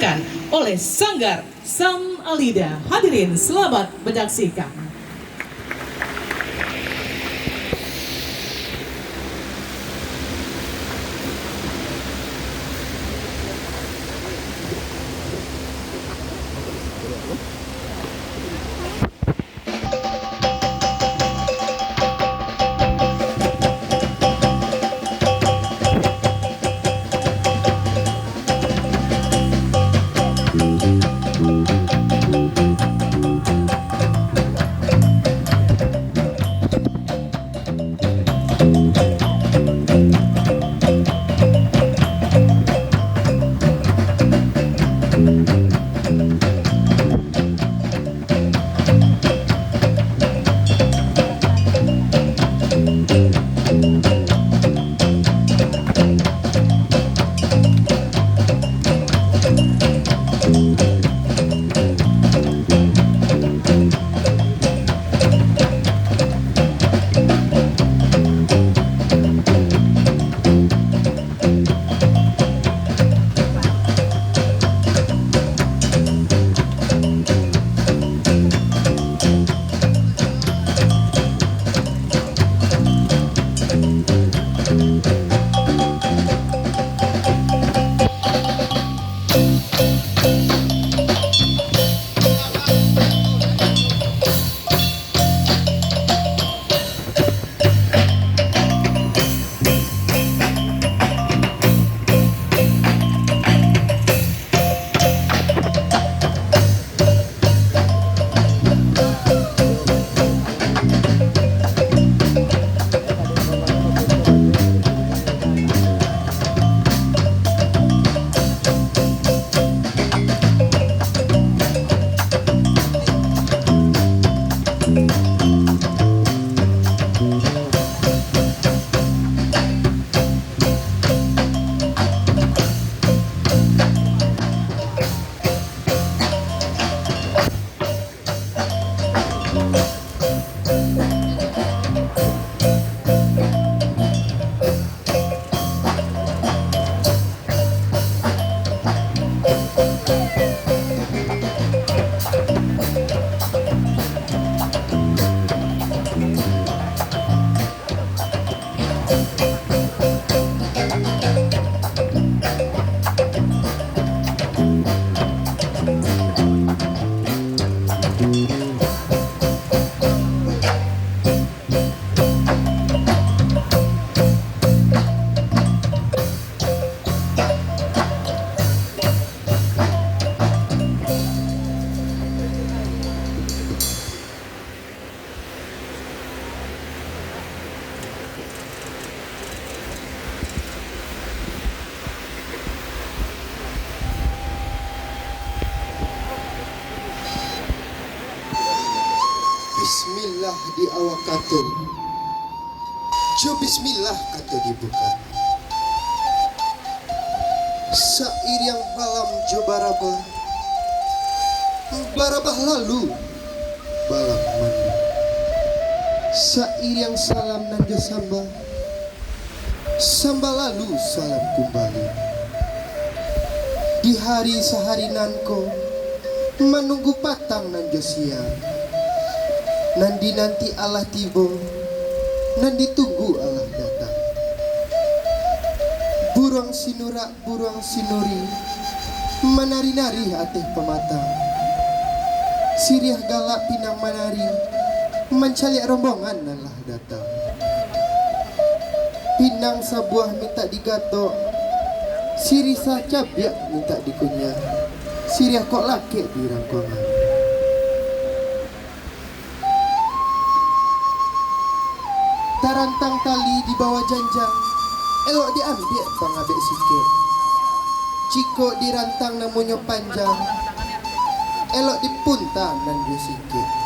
dipersembahkan oleh Sanggar Sam Alida. Hadirin selamat menyaksikan. Bismillah di awak kato, jo bismillah kato dibuka. Sair yang malam jo barabah, barabah lalu balam mandi. Sair yang salam nan jo samba, samba lalu salam kembali. Di hari sehari nanko menunggu patang nan jo siang. Nanti Allah tiba, nanti tunggu Allah datang. Burung sinurak, burung sinuri, menari-nari ateh pemata. Siriah galak pinang menari, mencalik rombongan Allah datang. Pinang sebuah minta digato, siri sacabiak minta dikunyah. Siriah kok laki di rangkongan. Tarantang tali di bawah janjang, elok diambil bang abek sikit. Ciko dirantang namanya panjang, elok dipuntang dan dia sikit.